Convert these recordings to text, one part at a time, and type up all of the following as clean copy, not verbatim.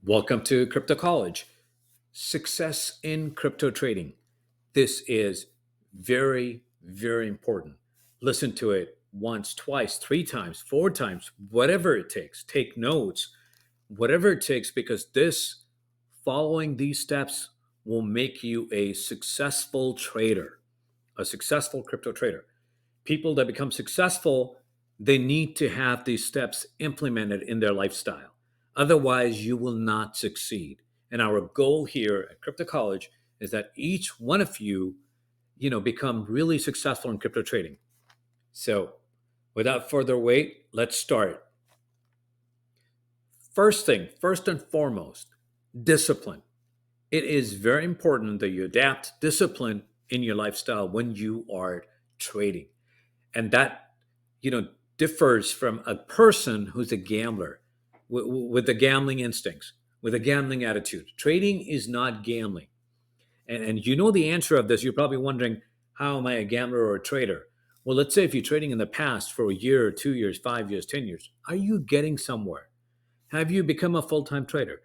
Welcome to Crypto College. Success in crypto trading. This is very, very important. Listen to it once, twice, three times, four times, whatever it takes. Take notes, whatever it takes, because following these steps, will make you a successful trader, a successful crypto trader. People that become successful, they need to have these steps implemented in their lifestyle. Otherwise, you will not succeed. And our goal here at Crypto College is that each one of you, become really successful in crypto trading. So, without further wait, let's start. First and foremost, discipline. It is very important that you adapt discipline in your lifestyle when you are trading. And that you know differs from a person who's a gambler with the gambling instincts, with a gambling attitude. Trading is not gambling. And you know the answer of this. You're probably wondering, how am I a gambler or a trader? Well, let's say if you're trading in the past for a year, 2 years, 5 years, 10 years, are you getting somewhere? Have you become a full-time trader?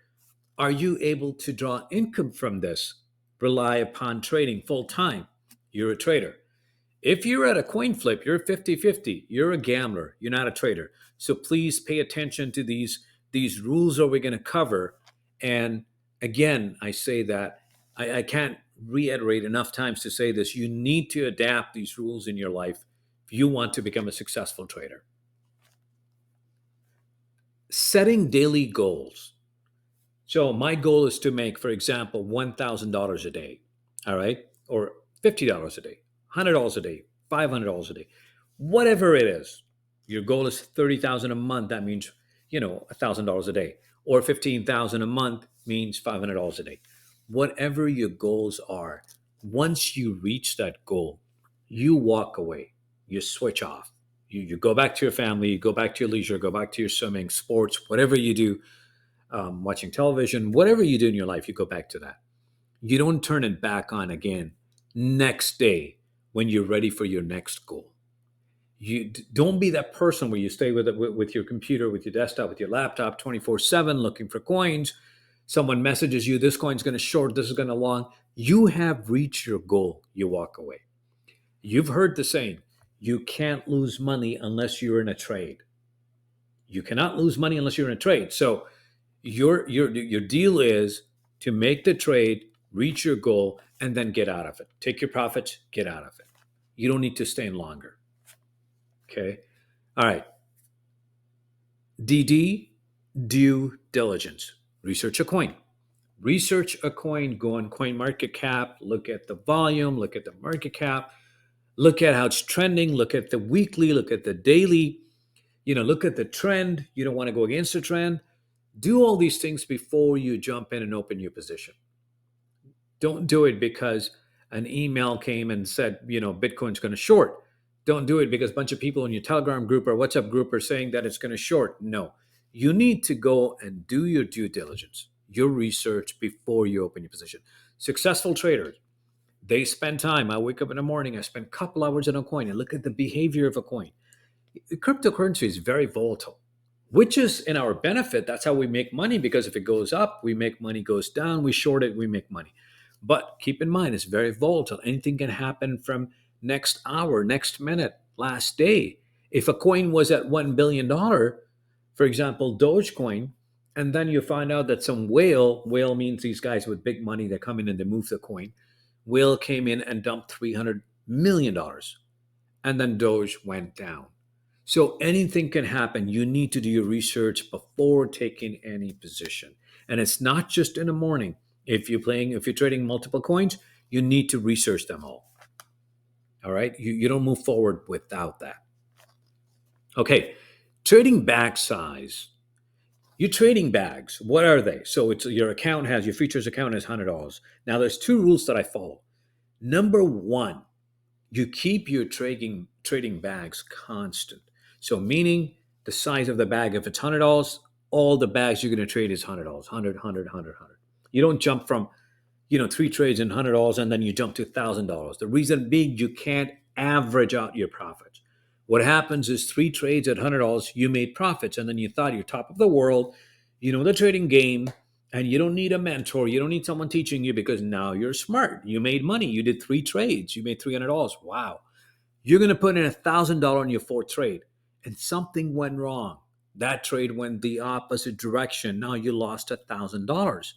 Are you able to draw income from this? Rely upon trading full-time? You're a trader. If you're at a coin flip, you're 50-50. You're a gambler. You're not a trader. So please pay attention to these rules that we're going to cover. And again, I say that I can't reiterate enough times to say this. You need to adapt these rules in your life if you want to become a successful trader. Setting daily goals. So my goal is to make, for example, $1,000 a day. All right, or $50 a day, $100 a day, $500 a day, whatever it is. Your goal is 30,000 a month. That means $1,000 a day, or 15,000 a month means $500 a day. Whatever your goals are, once you reach that goal, you walk away. You switch off. You go back to your family. You go back to your leisure. Go back to your swimming, sports, whatever you do, watching television, whatever you do in your life, you go back to that. You don't turn it back on again next day when you're ready for your next goal. Don't be that person where you stay with your computer, with your desktop, with your laptop 24/7 looking for coins. Someone messages you, this coin's going to short, this is going to long. You have reached your goal. You walk away. You've heard the saying, you can't lose money unless you're in a trade. You cannot lose money unless you're in a trade. So your deal is to make the trade, reach your goal, and then get out of it. Take your profits, get out of it. You don't need to stay in longer. Okay. All right. DD, due diligence. Research a coin. Research a coin. Go on Coin Market Cap. Look at the volume. Look at the market cap. Look at how it's trending. Look at the weekly. Look at the daily. Look at the trend. You don't want to go against the trend. Do all these things before you jump in and open your position. Don't do it because an email came and said, Bitcoin's going to short. Don't do it because a bunch of people in your Telegram group or WhatsApp group are saying that it's going to short. No, you need to go and do your due diligence, your research before you open your position. Successful traders, they spend time. I wake up in the morning, I spend a couple hours on a coin and look at the behavior of a coin. Cryptocurrency is very volatile, which is in our benefit. That's how we make money, because if it goes up, we make money, goes down, we short it, we make money. But keep in mind, it's very volatile. Anything can happen from next hour, next minute, last day. If a coin was at $1 billion, for example, Dogecoin, and then you find out that some whale means these guys with big money that come in and they move the coin, whale came in and dumped $300 million, and then Doge went down. So anything can happen. You need to do your research before taking any position. And it's not just in the morning. If you're trading multiple coins, you need to research them all. All right. You don't move forward without that. Okay. Trading bag size. Your trading bags, what are they? So it's your futures account has $100. Now there's two rules that I follow. Number one, you keep your trading bags constant. So meaning the size of the bag, if it's $100, all the bags you're going to trade is $100, 100. You don't jump from, three trades in $100 and then you jump to $1,000. The reason being, you can't average out your profits. What happens is three trades at $100, you made profits, and then you thought you're top of the world, you know the trading game, And you don't need a mentor. You don't need someone teaching you because now you're smart. You made money. You did three trades. You made $300. Wow. You're going to put in $1,000 in your fourth trade and something went wrong. That trade went the opposite direction. Now you lost $1,000.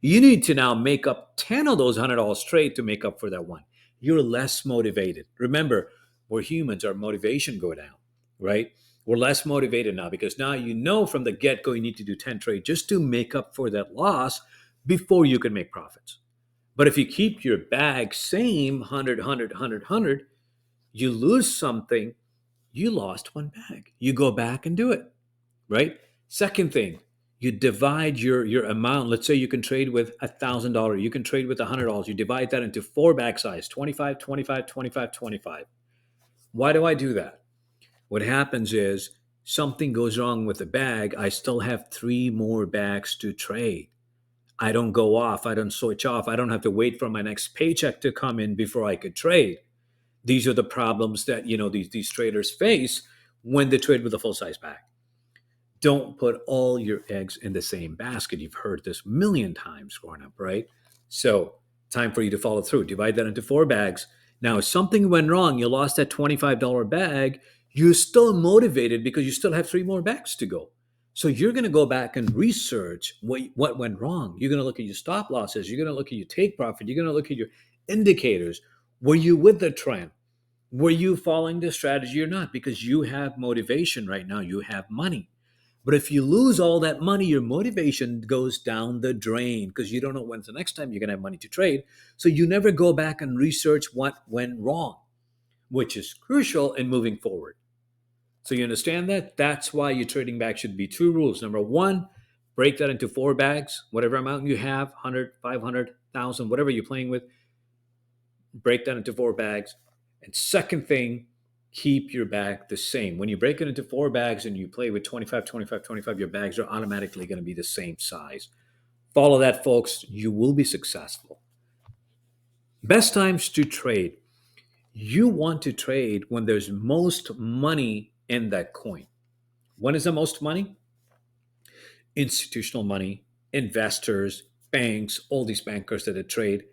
You need to now make up 10 of those $100 trade to make up for that one. You're less motivated. Remember, we're humans, our motivation go down, right? We're less motivated now because now you know from the get-go you need to do 10 trade just to make up for that loss before you can make profits. But if you keep your bag same 100, 100, 100, 100, you lose something, you lost one bag. You go back and do it, right? Second thing, you divide your amount. Let's say you can trade with $1,000. You can trade with $100. You divide that into four bag size: 25, 25, 25, 25. Why do I do that? What happens is something goes wrong with the bag. I still have three more bags to trade. I don't go off. I don't switch off. I don't have to wait for my next paycheck to come in before I could trade. These are the problems that these traders face when they trade with a full size bag. Don't put all your eggs in the same basket. You've heard this a million times growing up, right? So, time for you to follow through. Divide that into four bags. Now, if something went wrong, you lost that $25 bag, you're still motivated because you still have three more bags to go. So, you're going to go back and research what went wrong. You're going to look at your stop losses. You're going to look at your take profit. You're going to look at your indicators. Were you with the trend? Were you following the strategy or not? Because you have motivation right now. You have money. But if you lose all that money, your motivation goes down the drain because you don't know when's the next time you're going to have money to trade. So you never go back and research what went wrong, which is crucial in moving forward. So you understand that? That's why your trading bag should be two rules. Number one, break that into four bags, whatever amount you have, 100, 500, 1,000, whatever you're playing with, break that into four bags. And second thing, keep your bag the same. When you break it into four bags and you play with 25, 25, 25, your bags are automatically going to be the same size. Follow that, folks. You will be successful. Best times to trade. You want to trade when there's most money in that coin. When is the most money? Institutional money, investors, banks, all these bankers that trade.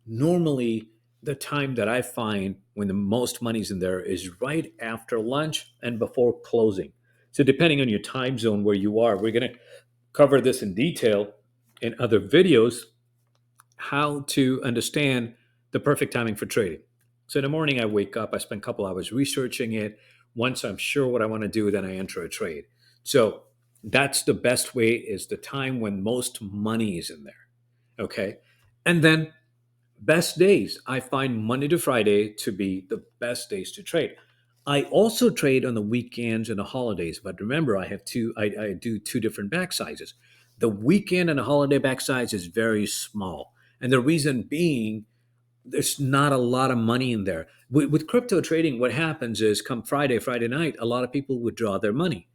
Normally, the time that I find when the most money's in there is right after lunch and before closing. So, depending on your time zone where you are, we're going to cover this in detail in other videos how to understand the perfect timing for trading. So, in the morning, I wake up, I spend a couple hours researching it. Once I'm sure what I want to do, then I enter a trade. So, that's the best way, is the time when most money is in there. Okay. And then best days, I find Monday to Friday to be the best days to trade. I also trade on the weekends and the holidays, but remember, I do two different back sizes. The weekend and the holiday back size is very small. And the reason being, there's not a lot of money in there. With crypto trading, what happens is come Friday night, a lot of people withdraw their money.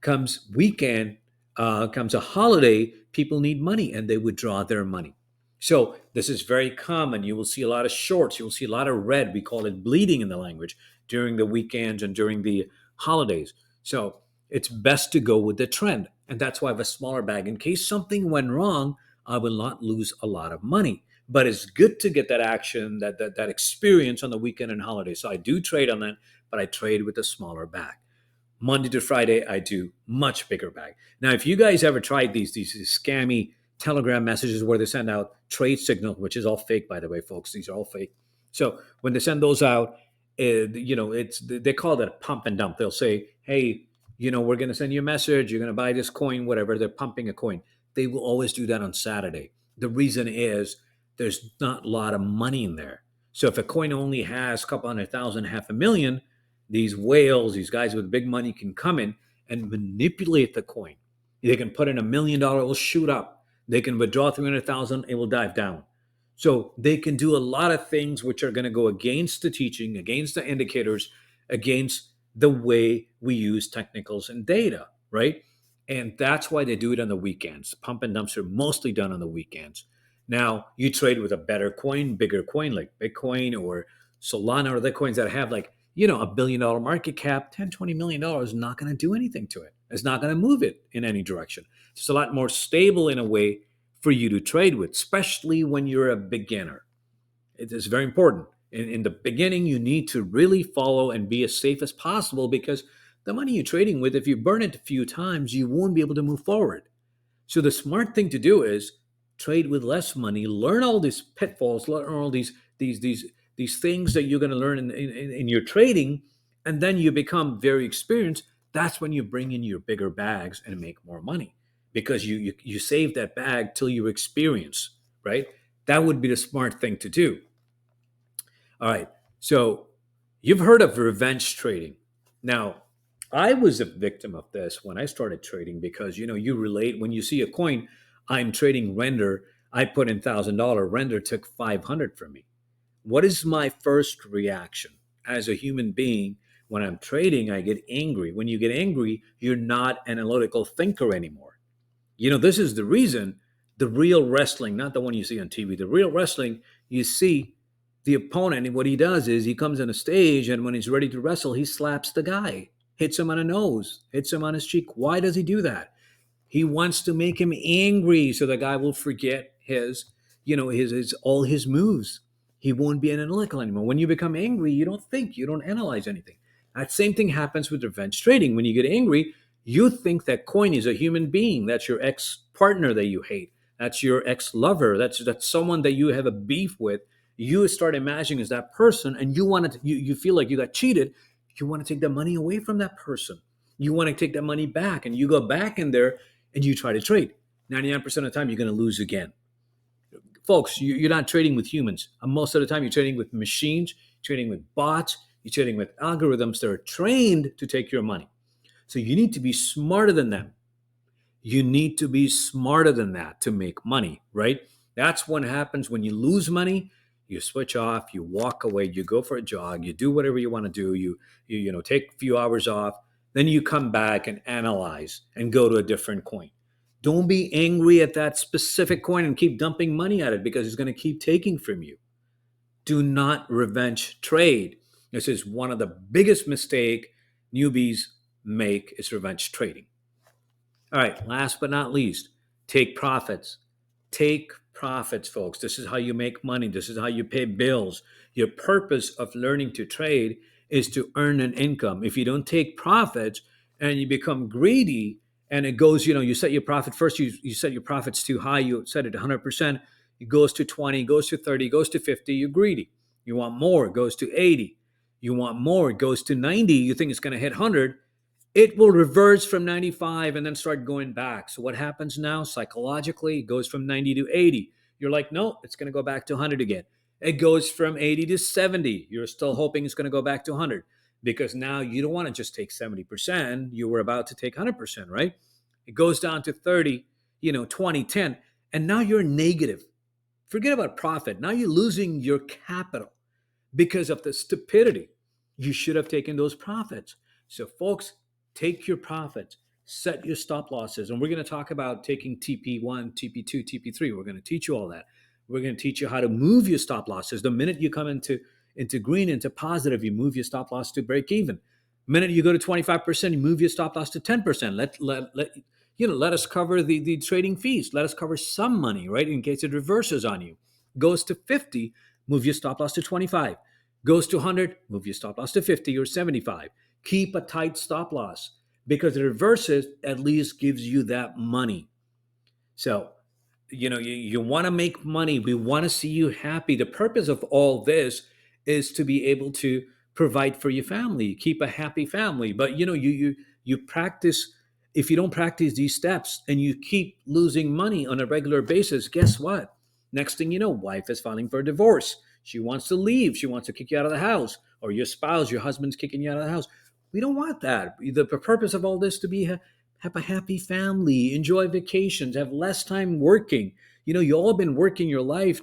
Comes weekend, comes a holiday, people need money and they withdraw their money. So this is very common. You will see a lot of shorts. You will see a lot of red. We call it bleeding in the language during the weekends and during the holidays. So it's best to go with the trend. And that's why I have a smaller bag. In case something went wrong, I will not lose a lot of money. But it's good to get that action, that experience on the weekend and holiday. So I do trade on that, but I trade with a smaller bag. Monday to Friday, I do much bigger bag. Now, if you guys ever tried these scammy Telegram messages where they send out trade signal, which is all fake, by the way, folks, these are all fake. So when they send those out, it's they call that a pump and dump. They'll say, "Hey, we're going to send you a message. You're going to buy this coin, whatever." They're pumping a coin. They will always do that on Saturday. The reason is there's not a lot of money in there. So if a coin only has a couple 100,000, half a million, these whales, these guys with big money can come in and manipulate the coin. They can put in $1 million, it will shoot up. They can withdraw 300,000, it will dive down. So they can do a lot of things which are going to go against the teaching, against the indicators, against the way we use technicals and data, right? And that's why they do it on the weekends. Pump and dumps are mostly done on the weekends. Now, you trade with a better coin, bigger coin like Bitcoin or Solana or the coins that have like $1 billion market cap, $10, $20 million is not going to do anything to it. It's not going to move it in any direction. It's a lot more stable in a way for you to trade with, especially when you're a beginner. It is very important. In the beginning, you need to really follow and be as safe as possible because the money you're trading with, if you burn it a few times, you won't be able to move forward. So the smart thing to do is trade with less money, learn all these pitfalls, learn all these these these things that you're going to learn in your trading, and then you become very experienced. That's when you bring in your bigger bags and make more money because you save that bag till you experience, right? That would be the smart thing to do. All right. So you've heard of revenge trading. Now, I was a victim of this when I started trading because you relate when you see a coin, I'm trading render, I put in $1,000, render took 500 from me. What is my first reaction as a human being when I'm trading? I get angry. When you get angry, you're not an analytical thinker anymore. This is the reason the real wrestling, not the one you see on TV, the real wrestling, you see the opponent, and what he does is he comes on a stage, and when he's ready to wrestle, he slaps the guy, hits him on the nose, hits him on his cheek. Why does he do that? He wants to make him angry so the guy will forget his all his moves. He won't be analytical anymore. When you become angry, you don't think, you don't analyze anything. That same thing happens with revenge trading. When you get angry, you think that coin is a human being. That's your ex partner that you hate. That's your ex lover. That's someone that you have a beef with. You start imagining as that person, and you feel like you got cheated. You want to take the money away from that person. You want to take that money back, and you go back in there and you try to trade. 99% of the time, you're going to lose again. Folks, you're not trading with humans. Most of the time, you're trading with machines, trading with bots, you're trading with algorithms that are trained to take your money. So you need to be smarter than them. You need to be smarter than that to make money, right? That's what happens when you lose money. You switch off, you walk away, you go for a jog, you do whatever you want to do, you take a few hours off, then you come back and analyze and go to a different coin. Don't be angry at that specific coin and keep dumping money at it because it's going to keep taking from you. Do not revenge trade. This is one of the biggest mistake newbies make is revenge trading. All right, last but not least, take profits. Take profits, folks. This is how you make money. This is how you pay bills. Your purpose of learning to trade is to earn an income. If you don't take profits and you become greedy and it goes, you set your profit first, you set your profits too high, you set it 100%, it goes to 20, goes to 30, goes to 50, you're greedy. You want more, it goes to 80. You want more, it goes to 90, you think it's going to hit 100, it will reverse from 95 and then start going back. So what happens now psychologically? It goes from 90 to 80. You're like, no, it's going to go back to 100 again. It goes from 80 to 70. You're still hoping it's going to go back to 100 because now you don't want to just take 70%. You were about to take 100%, right? It goes down to 30, 20, 10, and now you're negative. Forget about profit. Now you're losing your capital because of the stupidity. You should have taken those profits. So, folks, take your profits, set your stop losses. And we're going to talk about taking TP1, TP2, TP3. We're going to teach you all that. We're going to teach you how to move your stop losses. The minute you come into green, into positive, you move your stop loss to break even. The minute you go to 25%, you move your stop loss to 10%. Let us cover the trading fees. Let us cover some money, right? In case it reverses on you. Goes to 50, move your stop loss to 25. Goes to 100, move your stop loss to 50 or 75. Keep a tight stop loss because the reverses at least gives you that money. So, you want to make money. We want to see you happy. The purpose of all this is to be able to provide for your family, keep a happy family. But you practice. If you don't practice these steps and you keep losing money on a regular basis, guess what? Next thing you know, wife is filing for a divorce. She wants to leave. She wants to kick you out of the house, or your spouse, your husband's kicking you out of the house. We don't want that. The purpose of all this to be have a happy family, enjoy vacations, have less time working. You all been working your life.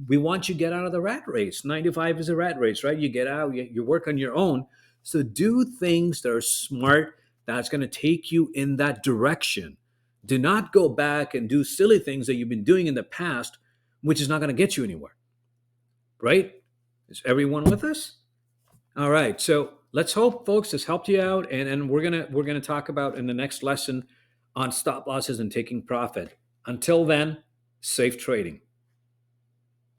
We want you to get out of the rat race. 9 to 5 is a rat race, right? You get out, you work on your own. So do things that are smart, that's going to take you in that direction. Do not go back and do silly things that you've been doing in the past, which is not going to get you anywhere, right? Is everyone with us? All right. So let's hope, folks, this helped you out. And we're gonna talk about in the next lesson on stop losses and taking profit. Until then, safe trading.